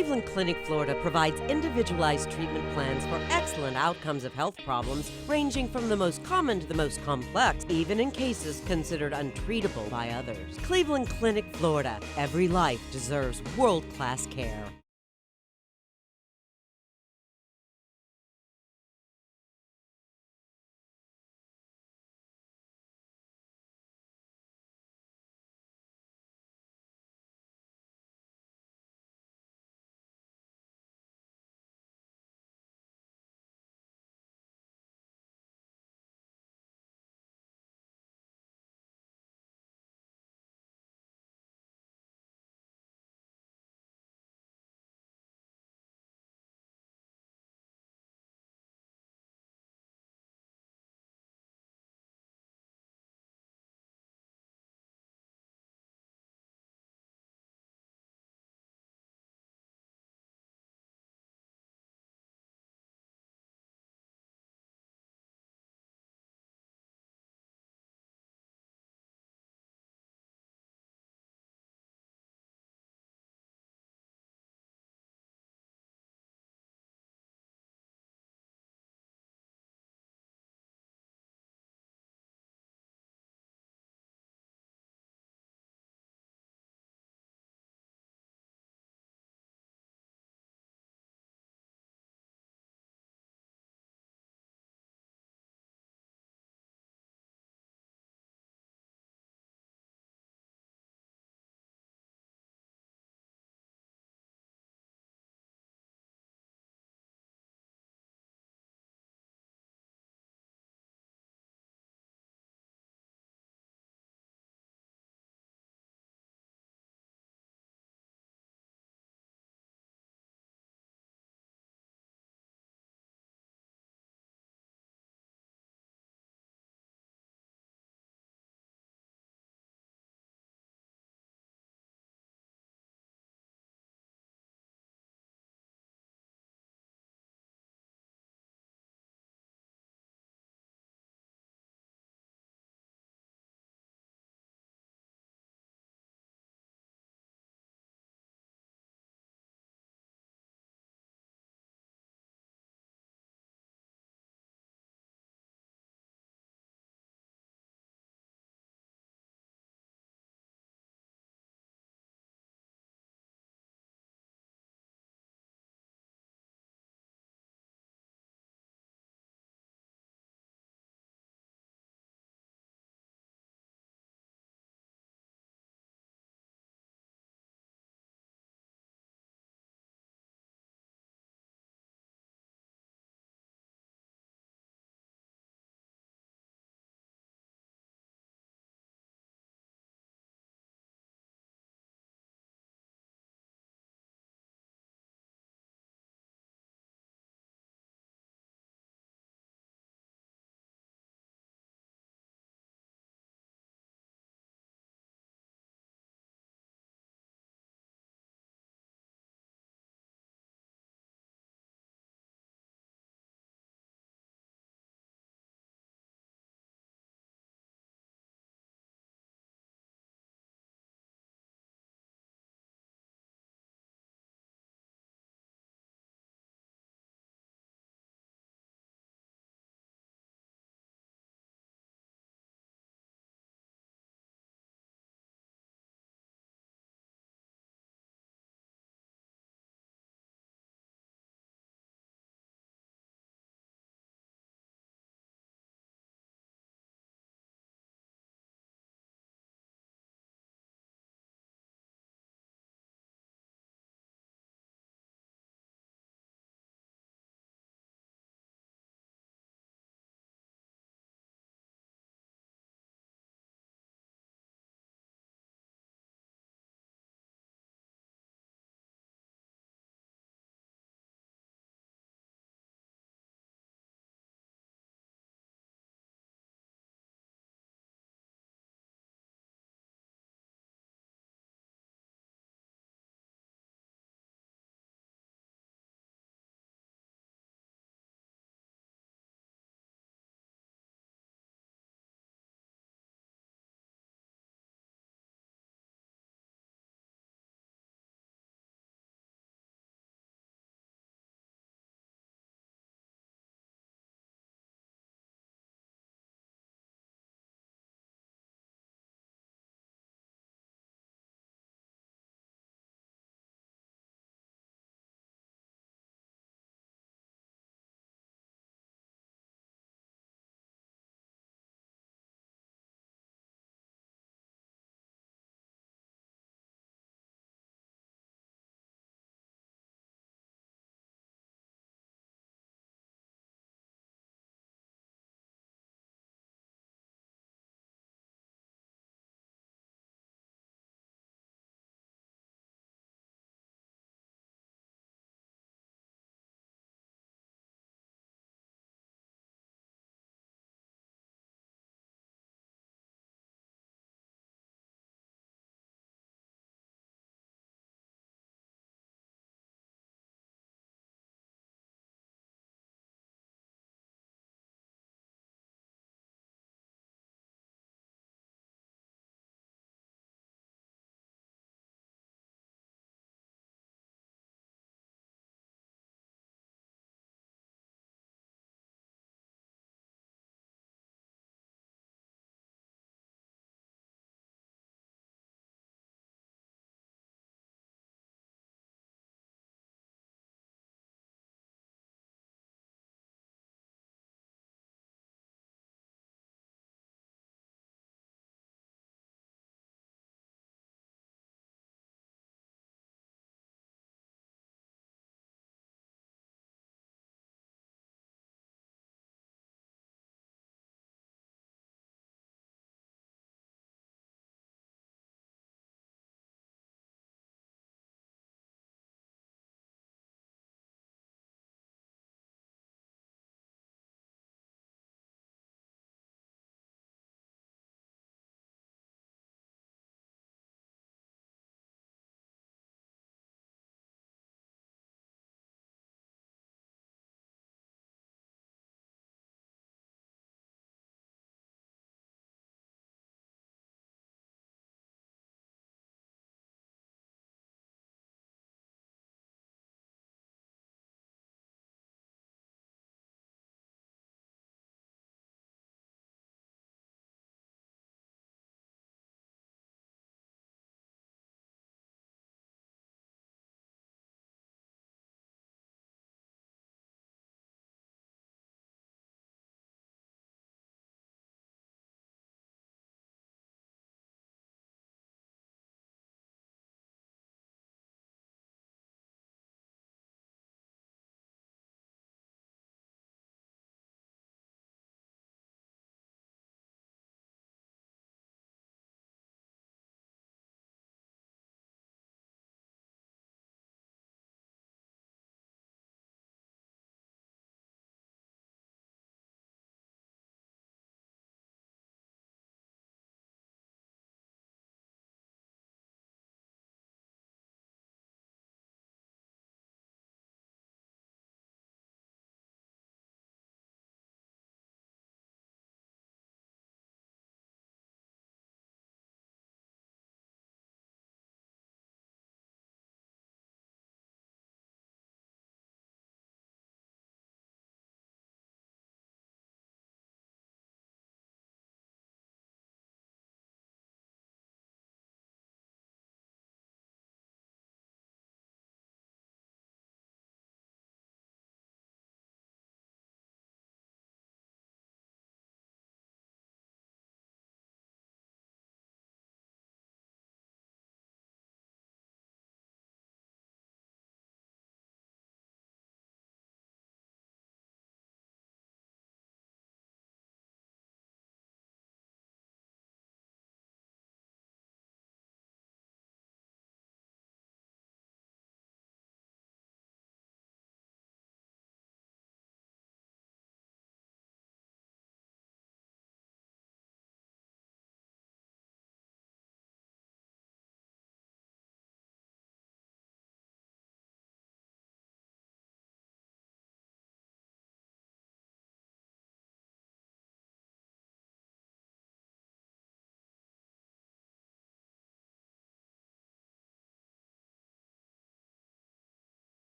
Cleveland Clinic, Florida provides individualized treatment plans for excellent outcomes of health problems ranging from the most common to the most complex, even in cases considered untreatable by others. Cleveland Clinic, Florida. Every life deserves world-class care.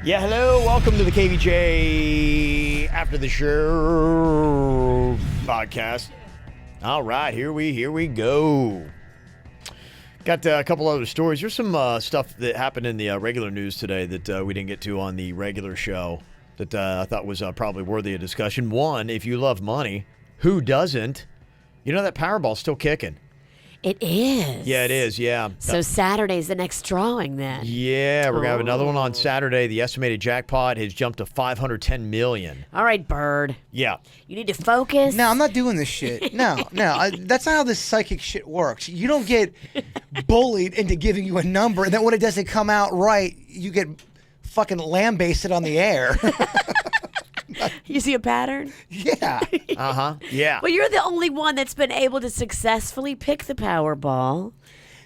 Yeah, hello. Welcome to the KVJ After the Show podcast. All right, here we go. Got a couple other stories. There's some stuff that happened in the regular news today that we didn't get to on the regular show that I thought was probably worthy of discussion. One, if you love money, who doesn't? You know that Powerball's still kicking. It is. Yeah, it is, yeah. So Saturday's the next drawing then. Yeah, we're going to have another one on Saturday. The estimated jackpot has jumped to $510 million. All right, Bird. Yeah. You need to focus. No, I'm not doing this shit. No. That's not how this psychic shit works. You don't get bullied into giving you a number, and then when it doesn't come out right, you get fucking lambasted on the air. You see a pattern? Yeah. Yeah. Well, you're the only one that's been able to successfully pick the Powerball.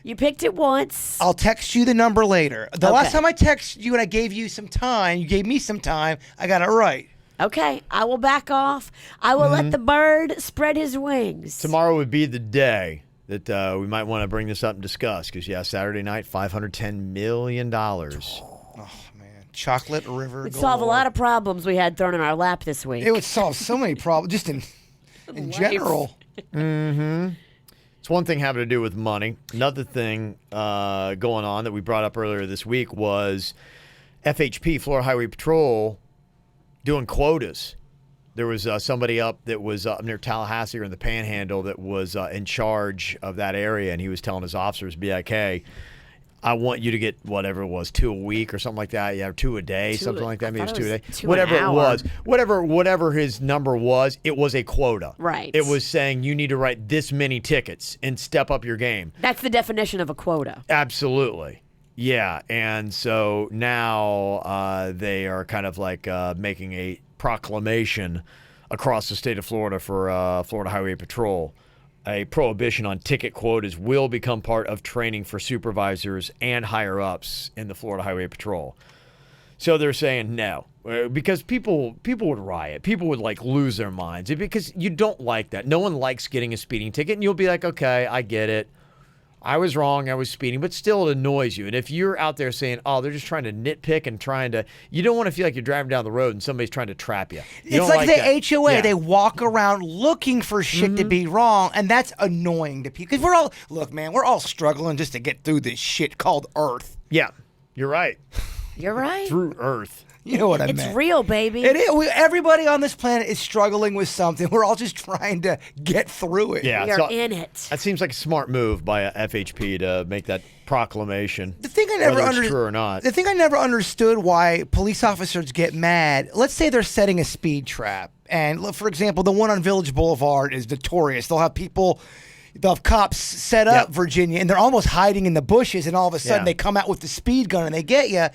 You picked it once. I'll text you the number later. The last Okay. time I texted you and I gave you some time, you gave me some time, I got it right. Okay, I will back off. I will let the bird spread his wings. Tomorrow would be the day that we might want to bring this up and discuss because, yeah, Saturday night, $510 million. Chocolate River. It would solve a lot of problems we had thrown in our lap this week. It would solve so many problems, just in general. It's one thing having to do with money. Another thing going on that we brought up earlier this week was FHP, Florida Highway Patrol, doing quotas. There was somebody up that was up near Tallahassee or in the Panhandle that was in charge of that area, and he was telling his officers, be like, hey, I want you to get whatever it was, 2 a week or something like that. Yeah, 2 a day, something like that. Maybe it was 2 a day. 2 Whatever an it hour. was, whatever his number was, it was a quota. Right. It was saying you need to write this many tickets and step up your game. That's the definition of a quota. Absolutely. Yeah, and so now they are kind of like making a proclamation across the state of Florida for Florida Highway Patrol. A prohibition on ticket quotas will become part of training for supervisors and higher-ups in the Florida Highway Patrol. So they're saying no, because people would riot. People would, like, lose their minds because you don't like that. No one likes getting a speeding ticket, and you'll be like, okay, I get it. I was wrong, I was speeding, but still it annoys you. And if you're out there saying, oh, they're just trying to nitpick and trying to, you don't want to feel like you're driving down the road and somebody's trying to trap you. It's like the that. HOA. Yeah. They walk around looking for shit to be wrong, and that's annoying to people. Because we're all struggling just to get through this shit called Earth. Yeah, you're right. You're right. Through Earth. You know what I It's meant. real, baby. It is. Everybody on this planet is struggling with something. We're all just trying to get through it. Yeah, We are so in it. that seems like a smart move by FHP to make that proclamation. The thing I never whether it's true or not. The thing I never understood why police officers get mad. Let's say they're setting a speed trap, and for example, the one on Village Boulevard is notorious. They'll have cops set up Yep. Virginia, and they're almost hiding in the bushes, and all of a sudden Yeah. they come out with the speed gun and they get you.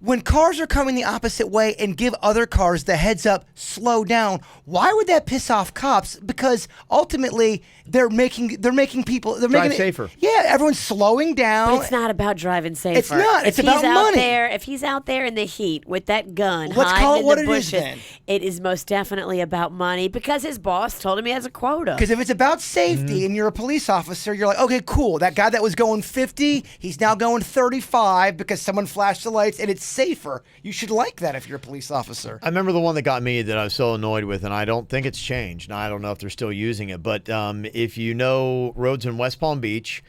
When cars are coming the opposite way and give other cars the heads up, slow down, why would that piss off cops? Because ultimately they're making people Drive safer. Yeah, everyone's slowing down. But it's not about driving safer. It's not. It's about money. If he's out there in the heat with that gun, Let's hiding call it in what the it is bushes, then. it is most definitely about money because his boss told him he has a quota. Because if it's about safety and you're a police officer, you're like, okay, cool. That guy that was going 50, he's now going 35 because someone flashed the lights and it's safer. You should like that if you're a police officer. I remember the one that got me that I was so annoyed with, and I don't think it's changed. Now, I don't know if they're still using it, but if you know roads in West Palm Beach,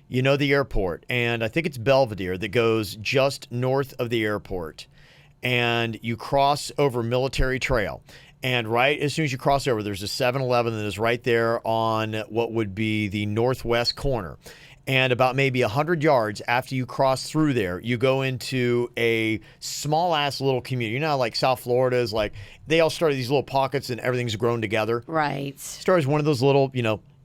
you know the airport, and I think it's Belvedere that goes just north of the airport, and you cross over Military Trail. And right as soon as you cross over, there's a 7-Eleven that is right there on what would be the northwest corner. And about maybe 100 yards after you cross through there, you go into a small-ass little community. You know how, like, South Florida is, like, they all started these little pockets and everything's grown together? Right. Started as one of those little,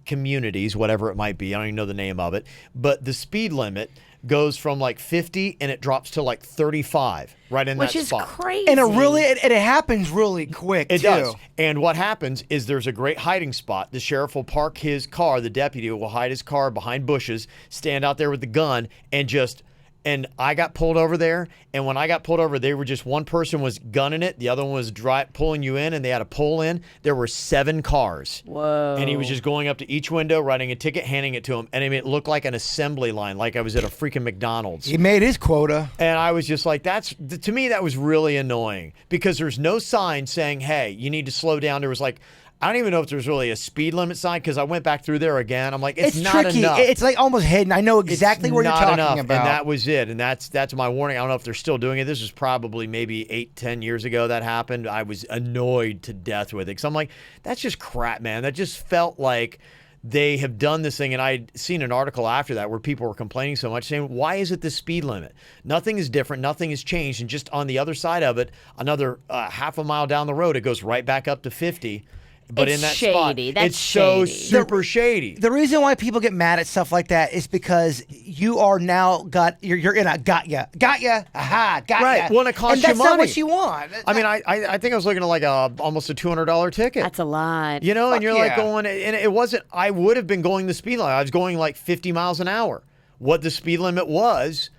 communities, whatever it might be. I don't even know the name of it. But the speed limit goes from, like, 50 and it drops to, like, 35 right in Which that is spot. crazy. And it happens really quick, It too. does. And what happens is there's a great hiding spot. The sheriff will park his car. The deputy will hide his car behind bushes, stand out there with the gun, and just And I got pulled over there, and when I got pulled over, they were just one person was gunning it, the other one was pulling you in, and they had to pull in. There were 7 cars. Whoa. And he was just going up to each window, writing a ticket, handing it to him, and it looked like an assembly line, like I was at a freaking McDonald's. He made his quota. And I was just like, to me, that was really annoying because there's no sign saying, hey, you need to slow down. There was like, I don't even know if there's really a speed limit sign because I went back through there again. I'm like, it's not tricky. enough. It's like almost hidden. I know exactly It's what you're not talking enough, about. And that was it. And that's my warning. I don't know if they're still doing it. This was probably maybe 8-10 years ago that happened. I was annoyed to death with it because I'm like, that's just crap, man. That just felt like they have done this thing. And I'd seen an article after that where people were complaining so much, saying, why is it the speed limit? Nothing is different. Nothing has changed. And just on the other side of it, another half a mile down the road, it goes right back up to 50. But It's in that shady. spot, That's it's so shady. super shady. The reason why people get mad at stuff like that is because you are now you're in a got ya, aha, got ya. Right. Well, and it costs and that's you not money. what you want. I mean, I think I was looking at like almost a $200 ticket. That's a lot. You know, Fuck and you're like yeah. going, and it wasn't, I would have been going the speed limit. I was going like 50 miles an hour. What the speed limit was,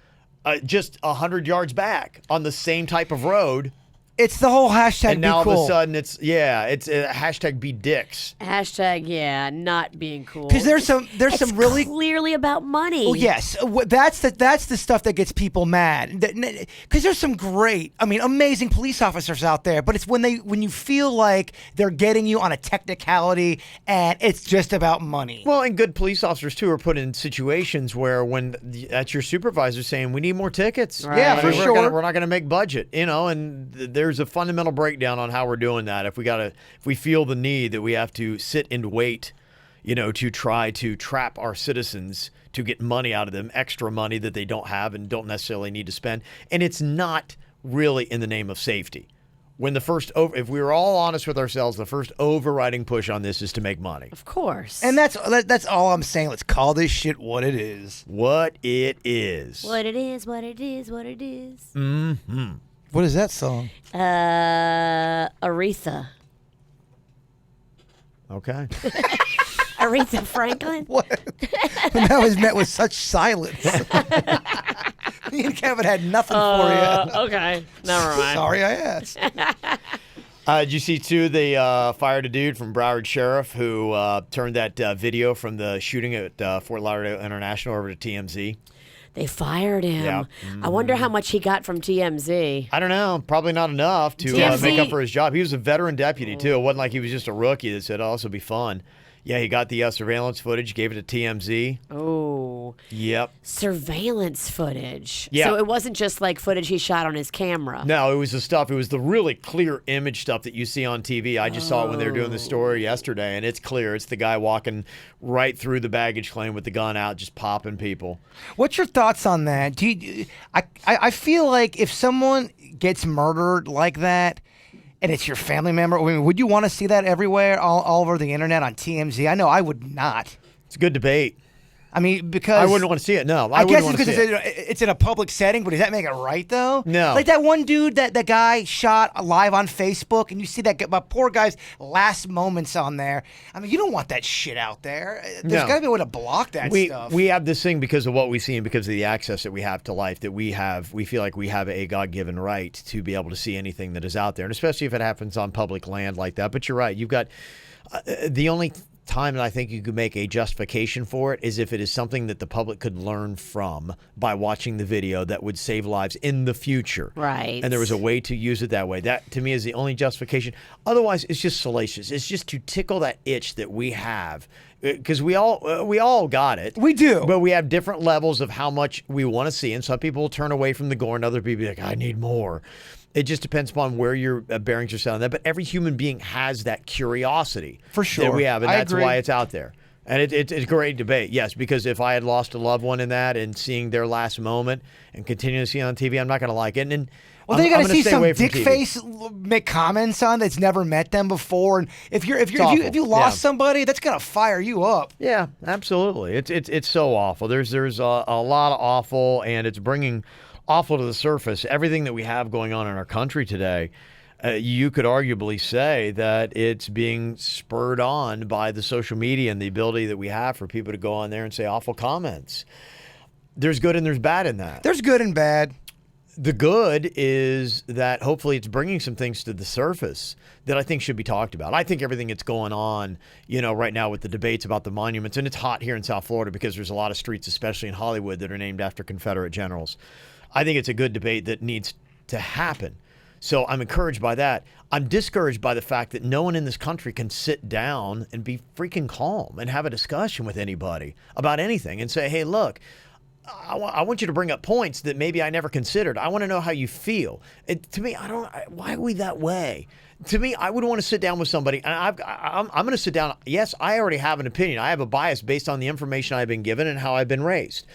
just 100 yards back on the same type of road. It's the whole hashtag. And now be cool. all of a sudden it's hashtag be dicks. Hashtag, yeah, not being cool. because there's some It's really clearly about money. Oh yes, that's the stuff that gets people mad. Because there's some great, amazing police officers out there, but it's when you feel like they're getting you on a technicality and it's just about money. Well, and good police officers too are put in situations where when that's your supervisor saying we need more tickets. Right. Yeah, for we're sure. We're not going to make budget, and there's a fundamental breakdown on how we're doing that. If we feel the need that we have to sit and wait, to try to trap our citizens to get money out of them, extra money that they don't have and don't necessarily need to spend, and it's not really in the name of safety. When if we were all honest with ourselves, the first overriding push on this is to make money. Of course. And that's all I'm saying. Let's call this shit what it is. What it is. What it is, what it is, what it is. Mm-hmm. What is that song? Aretha. Okay. Aretha Franklin? What? And that was met with such silence. Me and Kevin had nothing for you. Okay. Never mind. Sorry, I asked. Did you see, too, they fired a dude from Broward Sheriff who turned that video from the shooting at Fort Lauderdale International over to TMZ? They fired him. Yeah. I wonder how much he got from TMZ. I don't know. Probably not enough to TMZ make up for his job. He was a veteran deputy, too. It wasn't like he was just a rookie that said, oh, this will be fun. Yeah, he got the surveillance footage, gave it to TMZ. Oh. Yep. Surveillance footage. Yeah. So it wasn't just like footage he shot on his camera. No, it was the stuff. It was the really clear image stuff that you see on TV. I just saw it when they were doing the story yesterday, and it's clear. It's the guy walking right through the baggage claim with the gun out, just popping people. What's your thoughts on that? I feel like if someone gets murdered like that, and it's your family member, would you want to see that everywhere, all over the internet on TMZ? I know I would not. It's a good debate. Because I wouldn't want to see it. No, I guess wouldn't it's want to because see it. it's in a public setting, but does that make it right though? No. Like that one dude that the guy shot live on Facebook, and you see that poor guy's last moments on there. You don't want that shit out there. There's No. got to be a way to block that stuff. We have this thing because of what we see and because of the access that we have to life that we feel like we have a God-given right to be able to see anything that is out there, and especially if it happens on public land like that. But you're right. You've got the only time that I think you could make a justification for it is if it is something that the public could learn from by watching the video that would save lives in the future. Right. And there was a way to use it that way. That, to me, is the only justification. Otherwise, it's just salacious. It's just to tickle that itch that we have. Because we all got it. We do. But we have different levels of how much we want to see. And some people will turn away from the gore and other people be like, I need more. It just depends upon where your bearings are set on that. But every human being has that curiosity. For sure. That we have. And I that's agree. why it's out there. And it's a great debate. Yes, because if I had lost a loved one in that and seeing their last moment and continuing to see it on TV, I'm not going to like it. And Well, then you got to I'm gonna see stay some away from dick TV. face make comments on that's never met them before, and if you lost somebody, that's gonna fire you up. Yeah, absolutely. It's so awful. There's a lot of awful, and it's bringing awful to the surface. Everything that we have going on in our country today, you could arguably say that it's being spurred on by the social media and the ability that we have for people to go on there and say awful comments. there's good and there's bad in that. There's good and bad. The good is that hopefully it's bringing some things to the surface that I think should be talked about. I think everything that's going on, right now with the debates about the monuments, and it's hot here in South Florida because there's a lot of streets, especially in Hollywood, that are named after Confederate generals. I think it's a good debate that needs to happen. So I'm encouraged by that. I'm discouraged by the fact that no one in this country can sit down and be freaking calm and have a discussion with anybody about anything and say, hey, look, I want you to bring up points that maybe I never considered. I want to know how you feel. To me, why are we that way? To me, I would want to sit down with somebody, and I'm going to sit down. Yes, I already have an opinion. I have a bias based on the information I've been given and how I've been raised.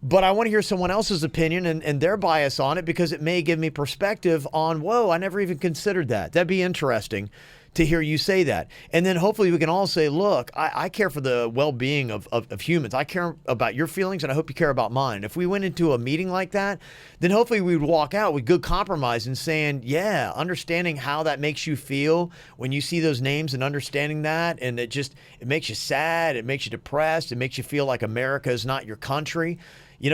But I want to hear someone else's opinion and their bias on it because it may give me perspective on, whoa, I never even considered that. That'd be interesting to hear you say that. And then hopefully we can all say, look, I care for the well-being of humans. I care about your feelings, and I hope you care about mine. If we went into a meeting like that, then hopefully we would walk out with good compromise and saying, yeah, understanding how that makes you feel when you see those names and understanding that. And it makes you sad. It makes you depressed. It makes you feel like America is not your country.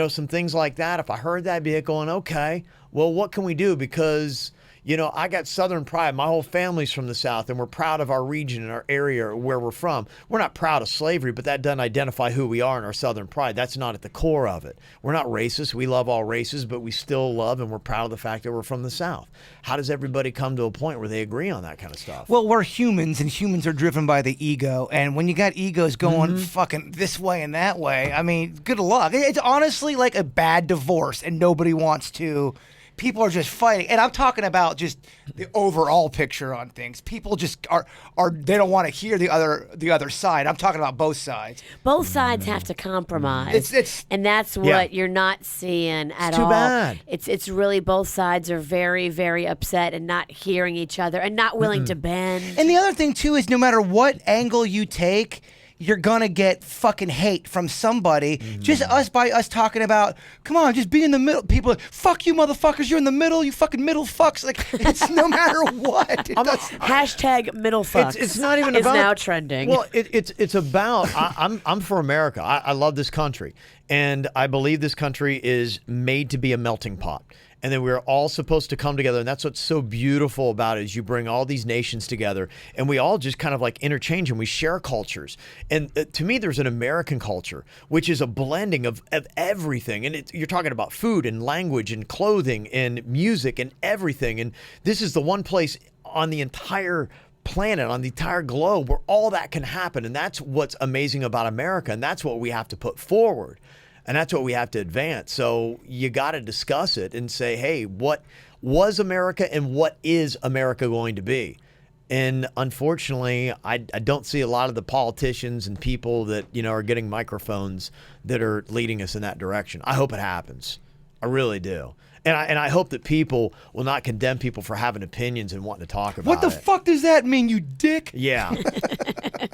Some things like that. If I heard that, I'd be going, okay, well, what can we do? Because I got Southern pride. My whole family's from the South, and we're proud of our region and our area where we're from. We're not proud of slavery, but that doesn't identify who we are in our Southern pride. That's not at the core of it. We're not racist. We love all races, but we still love and we're proud of the fact that we're from the South. How does everybody come to a point where they agree on that kind of stuff? Well, we're humans, and humans are driven by the ego. And when you got egos going fucking this way and that way, I mean, good luck. It's honestly like a bad divorce, and nobody wants to. People are just fighting, and I'm talking about just the overall picture on things. People just are they don't want to hear the other side. I'm talking about both sides. Both sides have to compromise. And that's what you're not seeing at all. Too bad. It's really both sides are very, very upset and not hearing each other and not willing to bend. And the other thing too is no matter what angle you take, you're gonna get fucking hate from somebody. Just by us talking about, come on, just be in the middle. People are, fuck you motherfuckers, you're in the middle, you fucking middle fucks. Like, it's no matter what. Hashtag middle fucks. It's not even is about, now trending. Well, it's about, I'm for America. I love this country. And I believe this country is made to be a melting pot. And then we're all supposed to come together. And that's what's so beautiful about it, is you bring all these nations together and we all just kind of like interchange and we share cultures. And to me, there's an American culture, which is a blending of everything. And you're talking about food and language and clothing and music and everything. And this is the one place on the entire planet, on the entire globe, where all that can happen. And that's what's amazing about America. And that's what we have to put forward. And that's what we have to advance. So you got to discuss it and say, hey, what was America and what is America going to be? And unfortunately, I don't see a lot of the politicians and people that, are getting microphones that are leading us in that direction. I hope it happens. I really do. And I hope that people will not condemn people for having opinions and wanting to talk about it. What the fuck does that mean, you dick? Yeah.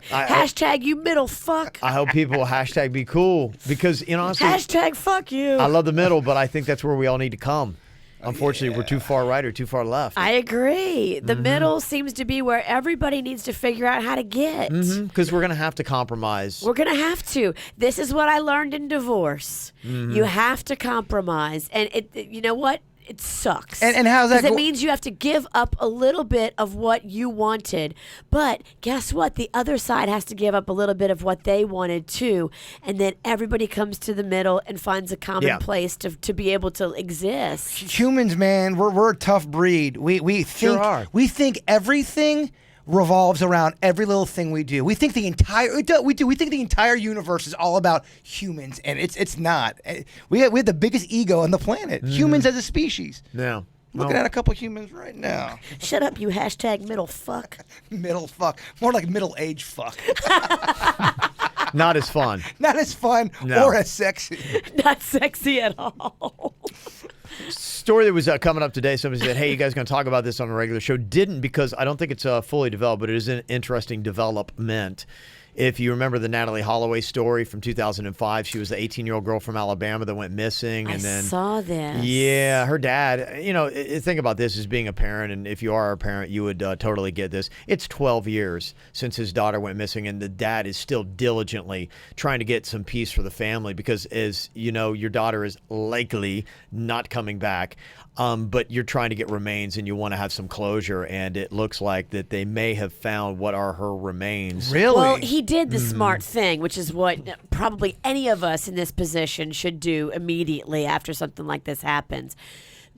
Hashtag you middle fuck. I hope people will hashtag be cool because, honestly. Hashtag fuck you. I love the middle, but I think that's where we all need to come. Unfortunately, we're too far right or too far left. I agree. The middle seems to be where everybody needs to figure out how to get. Because we're going to have to compromise. We're going to have to. This is what I learned in divorce. You have to compromise. And you know what? It sucks. And how's that? Because it means you have to give up a little bit of what you wanted. But guess what? The other side has to give up a little bit of what they wanted too. And then everybody comes to the middle and finds a common place to be able to exist. Humans, man, we're a tough breed. We think everything revolves around every little thing we do. We think the entire universe is all about humans, and it's not. We have the biggest ego on the planet. Humans as a species. Yeah. Looking at a couple humans right now. Shut up, you hashtag middle fuck. Middle fuck. More like middle-aged fuck. Not as fun. Not as fun or as sexy. Not sexy at all. Story that was coming up today, somebody said, hey, you guys going to talk about this on a regular show? Didn't, because I don't think it's fully developed, but it is an interesting development, If you remember the Natalie Holloway story from 2005, she was the 18-year-old girl from Alabama that went missing. And I saw this. Yeah, her dad, think about this as being a parent, and if you are a parent, you would totally get this. It's 12 years since his daughter went missing, and the dad is still diligently trying to get some peace for the family because, as you know, your daughter is likely not coming back. But you're trying to get remains and you want to have some closure, and it looks like that they may have found what are her remains. Really? Well, he did the smart thing, which is what probably any of us in this position should do immediately after something like this happens.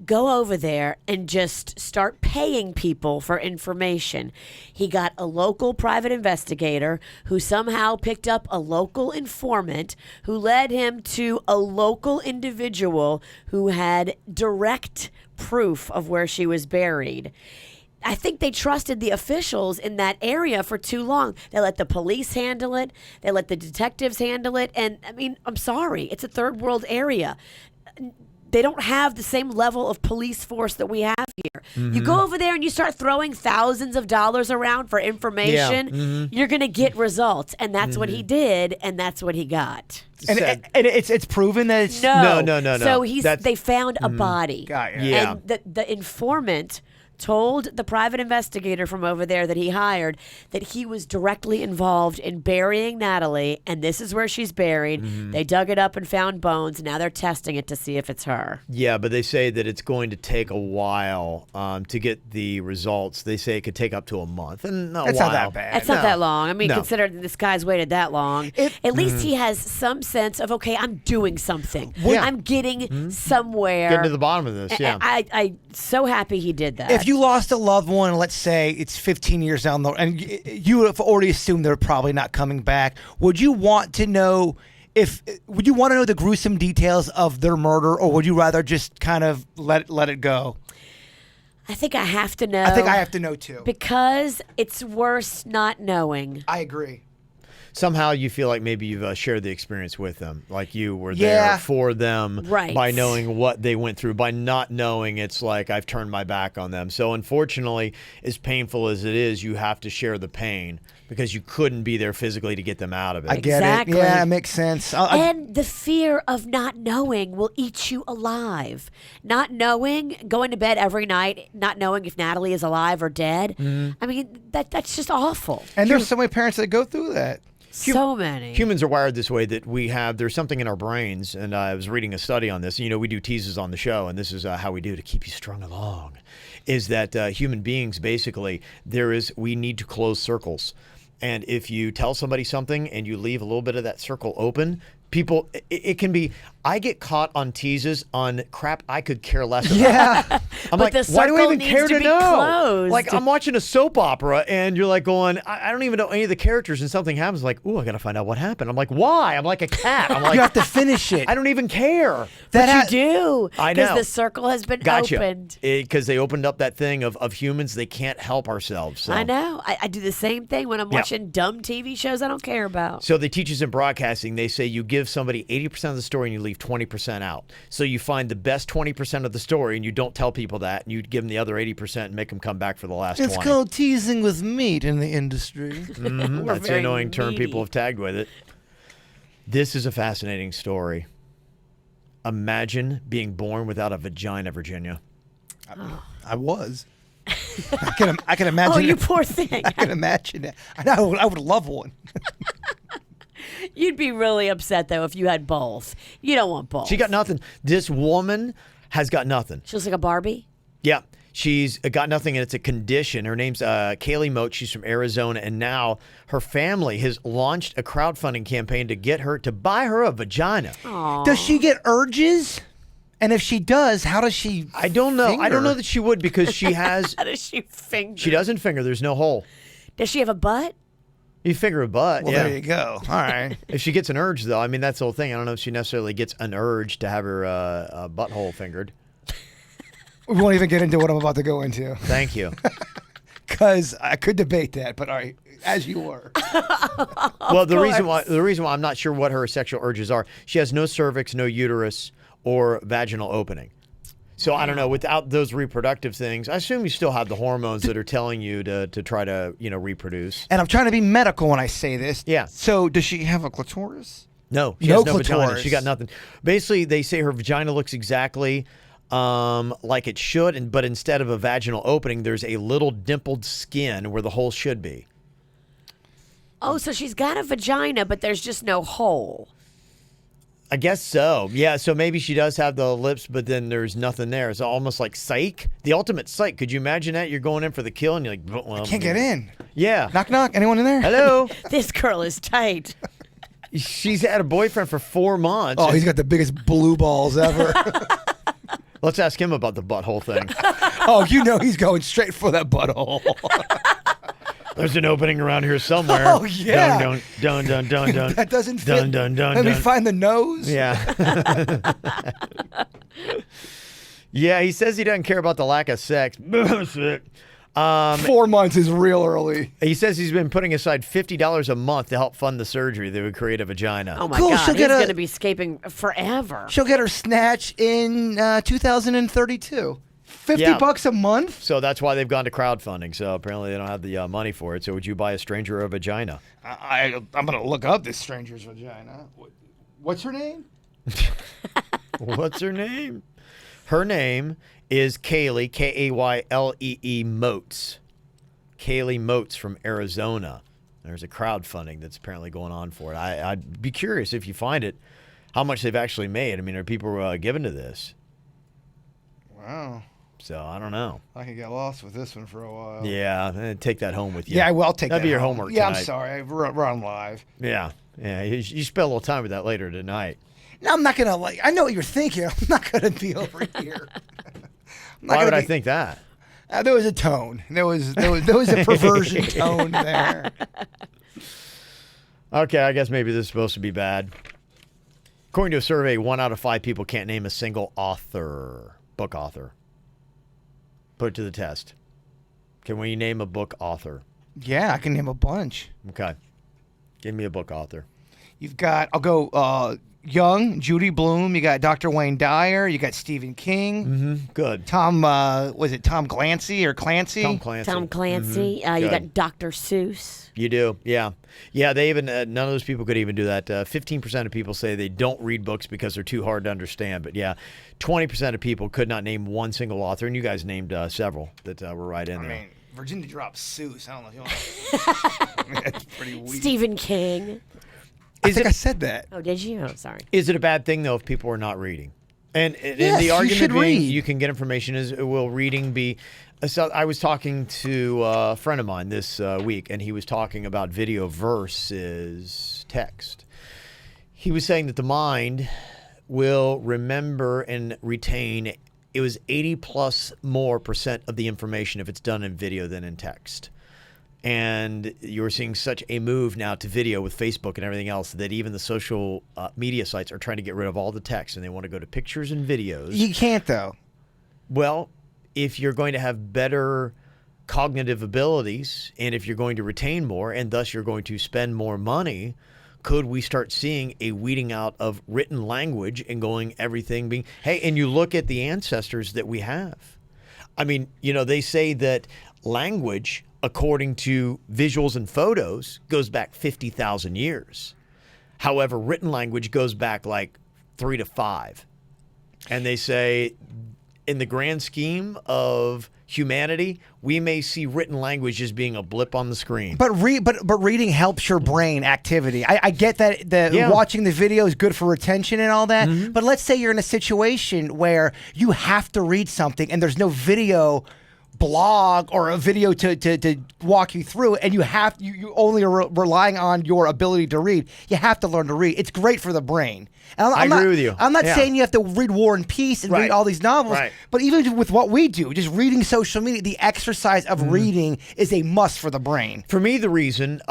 Go over there and just start paying people for information. He got a local private investigator who somehow picked up a local informant who led him to a local individual who had direct proof of where she was buried. I think they trusted the officials in that area for too long. They let the police handle it. They let the detectives handle it. And, I mean, I'm sorry. It's a third world area. They don't have the same level of police force that we have here. You go over there and you start throwing thousands of dollars around for information, you're going to get results. And that's what he did, and that's what he got. And it's proven that it's... No. No. So they found a body. Got it. Yeah. And the informant told the private investigator from over there that he hired that he was directly involved in burying Natalie, and this is where she's buried. They dug it up and found bones. Now they're testing it to see if it's her. Yeah, but they say that it's going to take a while to get the results. They say it could take up to a month. And That's not that bad. That's not that long. I mean, No. consider this guy's waited that long. At least he has some sense of, okay, I'm doing something. Yeah. I'm getting somewhere. Getting to the bottom of this, yeah. I'm so happy he did that. If you lost a loved one, let's say it's 15 years down the road, and you have already assumed they're probably not coming back, would you want to know the gruesome details of their murder, or would you rather just kind of let it go? I think I have to know. I think I have to know too. Because it's worse not knowing. I agree. Somehow you feel like maybe you've shared the experience with them, like you were Yeah. there for them, Right. by knowing what they went through. By not knowing, it's like I've turned my back on them. So unfortunately, as painful as it is, you have to share the pain because you couldn't be there physically to get them out of it. I get Exactly. it. Yeah, it makes sense. And the fear of not knowing will eat you alive. Not knowing, going to bed every night, not knowing if Natalie is alive or dead. I mean, that's just awful. And there's so many parents that go through that. So many. Humans are wired this way that there's something in our brains, and I was reading a study on this. We do teases on the show, and this is how we do to keep you strung along, is that human beings, basically, we need to close circles. And if you tell somebody something and you leave a little bit of that circle open, people, it can be, I get caught on teases on crap I could care less about. Yeah. I'm But like, the why do I circle even needs care to to be know? closed. Like, I'm watching a soap opera and you're like going, I don't even know any of the characters, and something happens, like, ooh, I got to find out what happened. I'm like, why? I'm like a cat. I'm like, You have to finish it. I don't even care. But you do. I know. Because the circle has been Gotcha. opened. Because they opened up that thing of humans, they can't help ourselves. So. I know. I do the same thing when I'm Yeah. watching dumb TV shows I don't care about. So they teach us in broadcasting, they say you give somebody 80% of the story and you leave 20% out. So you find the best 20% of the story and you don't tell people that, and you give them the other 80% and make them come back for the last 20. It's called teasing with meat in the industry. Mhm, We're that's the very annoying term meaty. people have tagged with it. This is a fascinating story. Imagine being born without a vagina, Virginia. I was. I can imagine. Oh, you it. poor thing. I can imagine it. I would love one. You'd be really upset, though, if you had both. You don't want both. She got nothing. This woman has got nothing. She looks like a Barbie. Yeah. She's got nothing, and it's a condition. Her name's Kaylee Moat. She's from Arizona, and now her family has launched a crowdfunding campaign to get her to buy her a vagina. Does she get urges? And if she does, how does she? I don't know. I don't finger? know that she would, because she has. How does she finger? She doesn't finger. There's no hole. Does she have a butt? You finger a butt. Well, yeah. there you go. All right. If she gets an urge, though, I mean, that's the whole thing. I don't know if she necessarily gets an urge to have her butthole fingered. We won't even get into what I'm about to go into Thank you. because I could debate that. But all right, as you were. Well, the reason why I'm not sure what her sexual urges are, she has no cervix, no uterus, or vaginal opening. So I don't know. Without those reproductive things, I assume you still have the hormones that are telling you to try to reproduce. And I'm trying to be medical when I say this. Yeah. So does she have a clitoris? No, she has no vagina. She got nothing. Basically, they say her vagina looks exactly like it should, but instead of a vaginal opening, there's a little dimpled skin where the hole should be. Oh, so she's got a vagina, but there's just no hole. I guess so. Yeah, so maybe she does have the lips, but then there's nothing there. It's almost like psych. The ultimate psych. Could you imagine that? You're going in for the kill, and you're like, well, Can't get in. Yeah. Knock, knock. Anyone in there? Hello. This girl is tight. She's had a boyfriend for 4 months. Oh, he's got the biggest blue balls ever. Let's ask him about the butthole thing. Oh, he's going straight for that butthole. There's an opening around here somewhere. Oh, yeah. Dun. That doesn't fit. Dun. Let me find the nose. Yeah. Yeah, he says he doesn't care about the lack of sex. Bullshit. 4 months is real early. He says he's been putting aside $50 a month to help fund the surgery that would create a vagina. Oh my Cool, God, she'll he's get going to be escaping forever. She'll get her snatch in 2032. $50 a month? So that's why they've gone to crowdfunding. So apparently they don't have the money for it. So would you buy a stranger a vagina? I'm going to look up this stranger's vagina. What's her name? What's her name? Her name is Kaylee, Kaylee Moats. Kaylee Moats from Arizona. There's a crowdfunding that's apparently going on for it. I'd be curious if you find it, how much they've actually made. I mean, are people given to this? Wow. So I don't know. I could get lost with this one for a while. Yeah, take that home with you. Yeah, I will take that. That'd be your home. homework Yeah, tonight. I'm sorry. We're on live. Yeah. You spend a little time with that later tonight. No, I'm not going to I know what you're thinking. I'm not going to be over here. Why would I think that? There was a tone. There was a perversion tone there. Okay, I guess maybe this is supposed to be bad. According to a survey, 1 out of 5 people can't name a single book author. Put it to the test. Can we name a book author? Yeah, I can name a bunch. Okay. Give me a book author. You've got, I'll go Young, Judy Blume. You got Dr. Wayne Dyer. You got Stephen King. Mm-hmm. Good. Tom, was it Tom Clancy or Clancy? Tom Clancy. Tom Clancy. Mm-hmm. You got Dr. Seuss. You do, yeah. Yeah, they even, none of those people could even do that. 15% of people say they don't read books because they're too hard to understand. But yeah, 20% of people could not name one single author. And you guys named several that were right in there. I mean, Virginia dropped Seuss. I don't know if you want That's pretty weak. Stephen King. I think I said that. Oh, did you? Oh, sorry. Is it a bad thing, though, if people are not reading? And Yes, the you argument should being read. you can get information is, will reading be... So I was talking to a friend of mine this week, and he was talking about video versus text. He was saying that the mind will remember and retain, it was 80+ % of the information if it's done in video than in text. And you're seeing such a move now to video with Facebook and everything else that even the social media sites are trying to get rid of all the text, and they want to go to pictures and videos. You can't, though. Well, if you're going to have better cognitive abilities, and if you're going to retain more, and thus you're going to spend more money, could we start seeing a weeding out of written language and going everything being, hey, and you look at the ancestors that we have. I mean, they say that language, according to visuals and photos, goes back 50,000 years. However, written language goes back like 3 to 5. And they say, in the grand scheme of humanity, we may see written language as being a blip on the screen. But reading helps your brain activity. I get that watching the video is good for retention and all that. Mm-hmm. But let's say you're in a situation where you have to read something and there's no video blog or a video to walk you through, and you only are relying on your ability to read. You have to learn to read. It's great for the brain. And I agree with you. I'm not saying you have to read War and Peace and read all these novels, but even with what we do, just reading social media, the exercise of reading is a must for the brain. For me, the reason,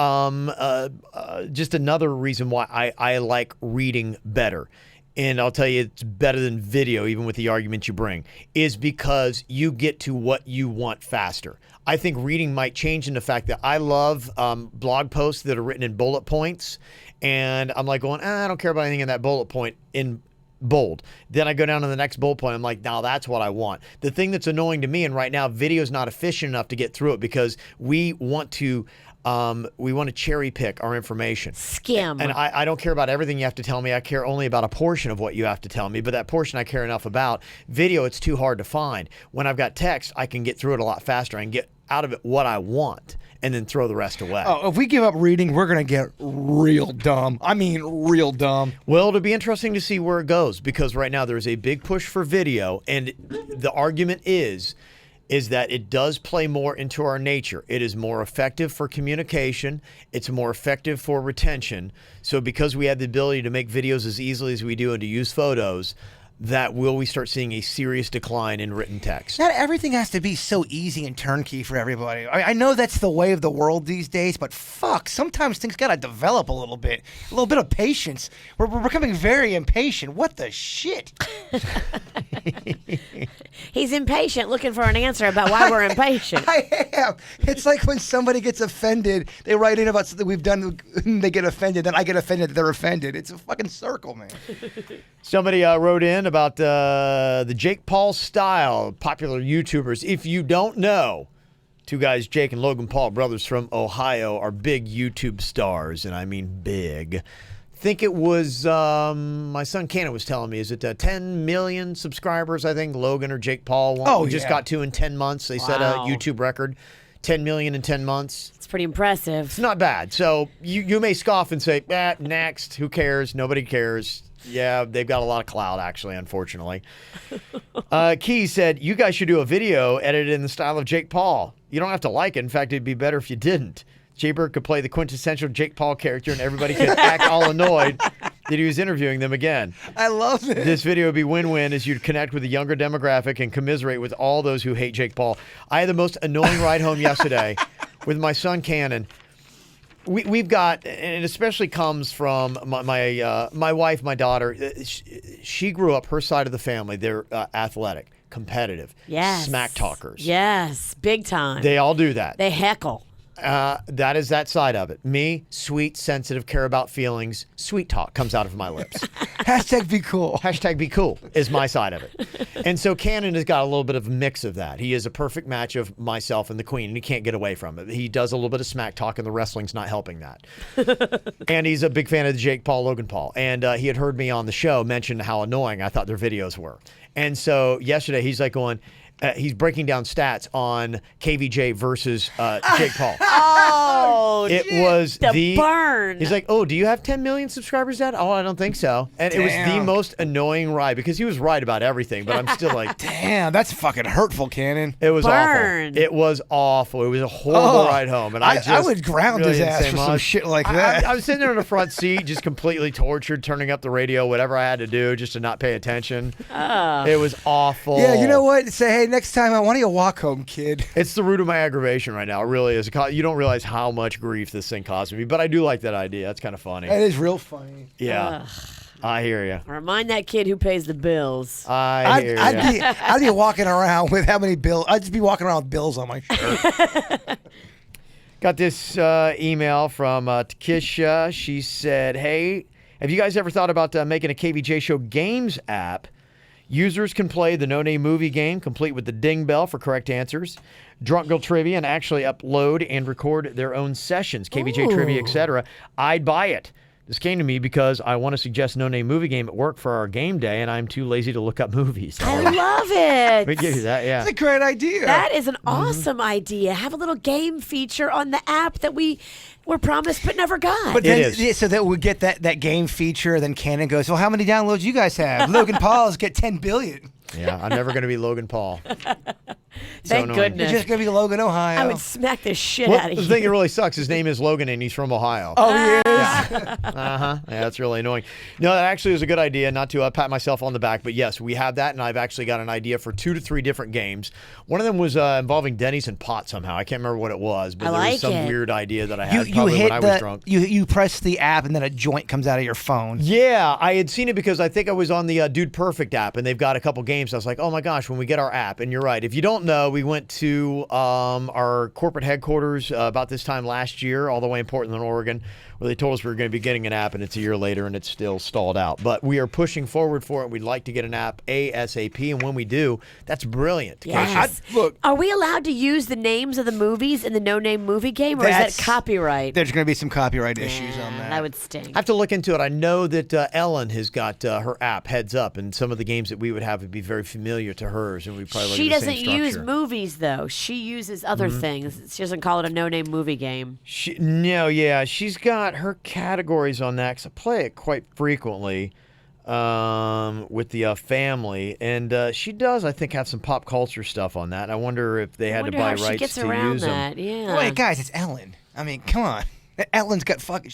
just another reason why I like reading better, and I'll tell you it's better than video, even with the argument you bring, is because you get to what you want faster. I think reading might change in the fact that I love blog posts that are written in bullet points, and I'm like going, I don't care about anything in that bullet point. In bold. Then I go down to the next bullet point. I'm like, now that's what I want. The thing that's annoying to me, and right now video is not efficient enough to get through it because we want to cherry pick our information. Skim. And I don't care about everything you have to tell me. I care only about a portion of what you have to tell me, but that portion I care enough about. Video, it's too hard to find. When I've got text, I can get through it a lot faster and get out of it what I want and then throw the rest away. Oh, if we give up reading, we're going to get real dumb. I mean, real dumb. Well, it'll be interesting to see where it goes because right now there's a big push for video, and the argument is that it does play more into our nature. It is more effective for communication. It's more effective for retention. So because we have the ability to make videos as easily as we do and to use photos, that we start seeing a serious decline in written text. Not everything has to be so easy and turnkey for everybody. I know that's the way of the world these days, but fuck, sometimes things got to develop a little bit of patience. We're becoming very impatient. What the shit? He's impatient, looking for an answer about why we're impatient. I am. It's like when somebody gets offended, they write in about something we've done, and they get offended, then I get offended that they're offended. It's a fucking circle, man. Somebody wrote in about the Jake Paul style, popular YouTubers. If you don't know, two guys, Jake and Logan Paul, brothers from Ohio, are big YouTube stars, and I mean big. Think it was, my son Cannon was telling me, is it 10 million subscribers, I think, Logan or Jake Paul just got to in 10 months. They set a YouTube record, 10 million in 10 months. It's pretty impressive. It's not bad. So you may scoff and say, next, who cares? Nobody cares. Yeah, they've got a lot of clout, actually, unfortunately. Key said, you guys should do a video edited in the style of Jake Paul. You don't have to like it. In fact, it'd be better if you didn't. Jay-Bird could play the quintessential Jake Paul character and everybody could act all annoyed that he was interviewing them again. I love it. This video would be win-win as you'd connect with a younger demographic and commiserate with all those who hate Jake Paul. I had the most annoying ride home yesterday with my son Cannon. We've got, and it especially comes from my wife, my daughter. She grew up, her side of the family, they're athletic, competitive, smack talkers. Yes, big time. They all do that. They heckle. That is that side of it. Me, sweet, sensitive, care about feelings. Sweet talk comes out of my lips. Hashtag be cool. Hashtag be cool is my side of it. And so Cannon has got a little bit of a mix of that. He is a perfect match of myself and the Queen, and he can't get away from it. He does a little bit of smack talk, and the wrestling's not helping that. And he's a big fan of the Jake Paul, Logan Paul. And he had heard me on the show mention how annoying I thought their videos were. And so yesterday he's like going, he's breaking down stats on KVJ versus Jake Paul. Oh, it was the burn. He's like, oh, do you have 10 million subscribers, Dad? Oh, I don't think so. And it was the most annoying ride because he was right about everything, but I'm still like, damn, that's fucking hurtful, Cannon. It was burn. awful. It was awful. It was a horrible ride home. And I would ground really his ass for some shit like that. I was sitting there in the front seat, just completely tortured, turning up the radio, whatever I had to do just to not pay attention. It was awful. Yeah, you know what? Say, hey, next time I want you to walk home, kid. It's the root of my aggravation right now. It really is. You don't realize how much grief this thing caused me, but I do like that idea. That's kind of funny. That is real funny. Yeah. I hear you. Remind that kid who pays the bills. I hear you. I'd be walking around with how many bills? I'd just be walking around with bills on my shirt. Got this email from Takisha. She said, hey, have you guys ever thought about making a KVJ Show Games app? Users can play the No Name Movie game, complete with the ding bell for correct answers, Drunk Girl Trivia, and actually upload and record their own sessions, KVJ Trivia, etc. I'd buy it. This came to me because I want to suggest No Name Movie game at work for our game day, and I'm too lazy to look up movies. I love it. We give you that, yeah. That's a great idea. That is an awesome idea. Have a little game feature on the app that we were promised but never got. But then, so that we get that game feature, then Cannon goes, well, how many downloads you guys have? Logan Paul's get 10 billion. Yeah, I'm never going to be Logan Paul. Thank goodness. You're just going to be Logan, Ohio. I would smack the shit out of you. The thing that really sucks, his name is Logan and he's from Ohio. Oh, he is? Yeah. Yeah, that's really annoying. No, that actually was a good idea, not to pat myself on the back, but yes, we have that, and I've actually got an idea for 2 to 3 different games. One of them was involving Denny's and pot somehow. I can't remember what it was, but there was some weird idea that I had probably when I was drunk. You press the app and then a joint comes out of your phone. Yeah, I had seen it because I think I was on the Dude Perfect app, and they've got a couple games. I was like, oh my gosh, when we get our app, and you're right. If you don't know, we went to our corporate headquarters about this time last year, all the way in Portland, Oregon, where they told us we were going to be getting an app, and it's a year later, and it's still stalled out. But we are pushing forward for it. We'd like to get an app ASAP, and when we do, that's brilliant. Yes. Look, Are we allowed to use the names of the movies in the no-name movie game, or is that That's- copyright? there's going to be some copyright issues on that. That would stink. I have to look into it. I know that Ellen has got her app Heads Up, and some of the games that we would have would be very familiar to hers, and we probably She look at the doesn't same use structure. movies, though. She uses other things. She doesn't call it a no-name movie game. She's got her categories on that because I play it quite frequently with the family, and she does, I think, have some pop culture stuff on that. I wonder if they had to Wonder buy how she rights gets to around use that. them. Yeah. Wait, guys, it's Ellen. I mean, come on. Ellen's got fucking.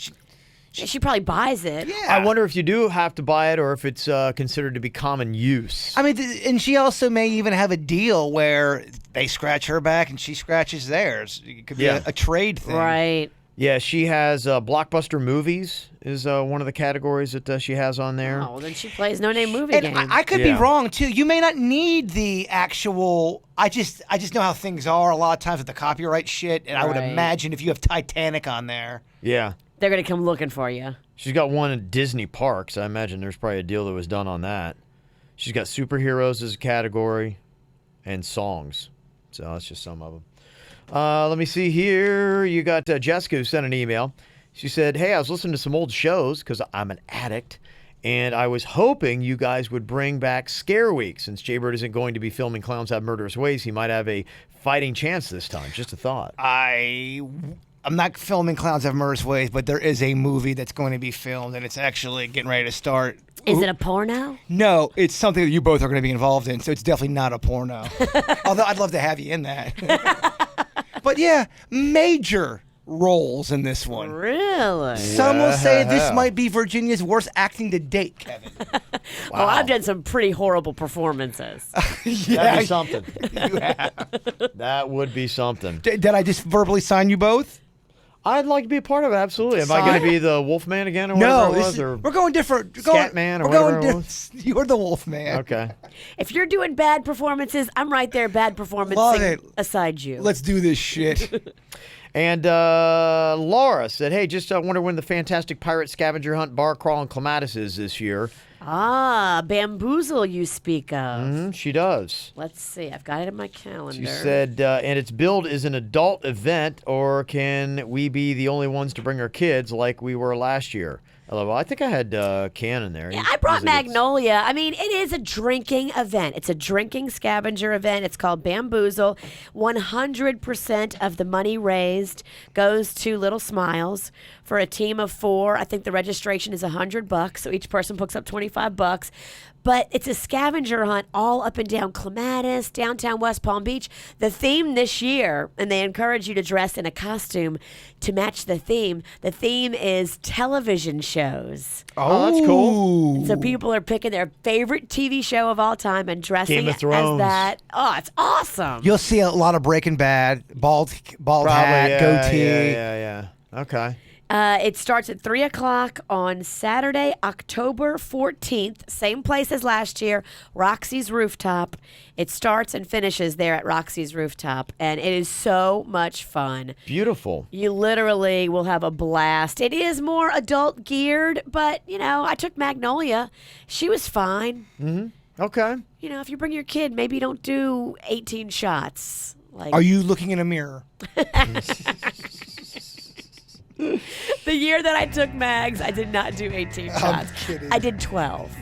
She probably buys it. Yeah. I wonder if you do have to buy it or if it's considered to be common use. I mean, and she also may even have a deal where they scratch her back and she scratches theirs. It could be Yeah. a trade thing. Right. Yeah, she has Blockbuster Movies is one of the categories that she has on there. Oh, well, then she plays no-name movie And game. I could be Yeah. wrong too. You may not need the actual. I just know how things are a lot of times with the copyright shit, and I would Right. imagine if you have Titanic on there. Yeah. They're going to come looking for you. She's got one in Disney parks. I imagine there's probably a deal that was done on that. She's got superheroes as a category and songs. So that's just some of them. Let me see here. You got Jessica who sent an email. She said, hey, I was listening to some old shows because I'm an addict, and I was hoping you guys would bring back Scare Week. Since Jaybird isn't going to be filming Clowns Have Murderous Ways, he might have a fighting chance this time. Just a thought. I'm not filming Clowns Have Murderous Ways, but there is a movie that's going to be filmed, and it's actually getting ready to start. Is it a porno? No, it's something that you both are going to be involved in, so it's definitely not a porno. Although I'd love to have you in that. But yeah, major roles in this one. Really? Some will say this might be Virginia's worst acting to date, Kevin. Oh, I've done some pretty horrible performances. That'd be something. You have. That would be something. Did I just verbally sign you both? I'd like to be a part of it, absolutely. Am I going to be the Wolfman again or No, whatever it was? Or we're going different. Scatman or whatever it was? You're the wolf man. Okay. If you're doing bad performances, I'm right there, bad performance Love it. aside you. Let's do this shit. And Laura said, hey, just wonder when the Fantastic Pirate Scavenger Hunt Bar Crawl and Clematis is this year. Ah, bamboozle you speak of. She does. Let's see. I've got it in my calendar. She said, and its billed is an adult event, or can we be the only ones to bring our kids like we were last year? Well, I think I had Ken in there. Yeah, I brought Magnolia. I mean, it is a drinking event. It's a drinking scavenger event. It's called Bamboozle. 100% of the money raised goes to Little Smiles for a team of 4. I think the registration is $100, so each person picks up $25. But it's a scavenger hunt all up and down Clematis, downtown West Palm Beach. The theme this year, and they encourage you to dress in a costume to match the theme is television shows. Oh, that's cool. So people are picking their favorite TV show of all time and dressing Game of as Thrones. that. Oh, it's awesome. You'll see a lot of Breaking Bad, bald hat, goatee. Yeah. Okay. It starts at 3 o'clock on Saturday, October 14th. Same place as last year, Roxy's Rooftop. It starts and finishes there at Roxy's Rooftop, and it is so much fun. Beautiful. You literally will have a blast. It is more adult geared, but, I took Magnolia. She was fine. Okay. If you bring your kid, maybe don't do 18 shots. Are you looking in a mirror? The year that I took Mags, I did not do 18 shots. kidding. I did 12.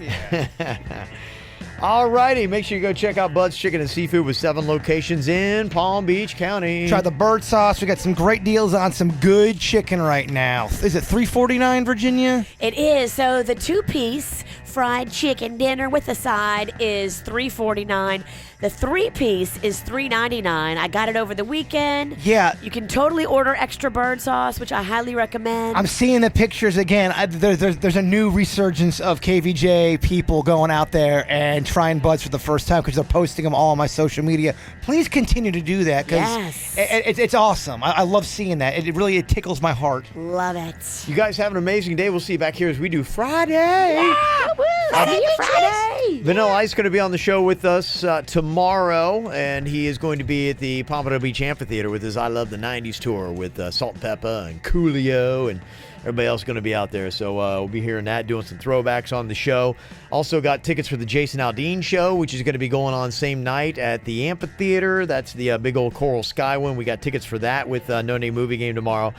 All righty. Make sure you go check out Bud's Chicken and Seafood with 7 locations in Palm Beach County. Try the bird sauce. We got some great deals on some good chicken right now. Is it $3.49, Virginia? It is. So the 2-piece fried chicken dinner with a side is $3.49. The 3-piece is $3.99. I got it over the weekend. Yeah. You can totally order extra bird sauce, which I highly recommend. I'm seeing the pictures again. There's a new resurgence of KVJ people going out there and trying buds for the first time because they're posting them all on my social media. Please continue to do that because Yes. it's awesome. I love seeing that. It tickles my heart. Love it. You guys have an amazing day. We'll see you back here as we do Friday. Yeah, woo, see you Friday. Vanilla Ice is going to be on the show with us tomorrow, and he is going to be at the Pompano Beach Amphitheater with his I Love the 90s tour with Salt and Peppa and Coolio and everybody else going to be out there. So we'll be hearing that, doing some throwbacks on the show. Also got tickets for the Jason Aldean show, which is going to be going on same night at the Amphitheater. That's the big old Coral Sky one. We got tickets for that with No Name Movie Game tomorrow.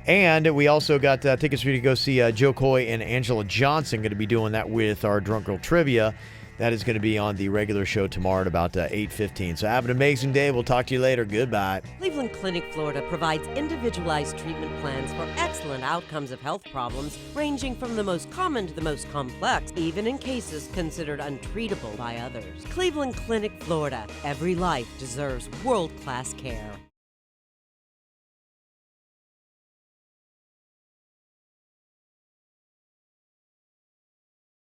And we also got tickets for you to go see Joe Coy and Angela Johnson. Going to be doing that with our Drunk Girl Trivia. That is going to be on the regular show tomorrow at about 8:15. So have an amazing day. We'll talk to you later. Goodbye. Cleveland Clinic, Florida provides individualized treatment plans for excellent outcomes of health problems, ranging from the most common to the most complex, even in cases considered untreatable by others. Cleveland Clinic, Florida. Every life deserves world-class care.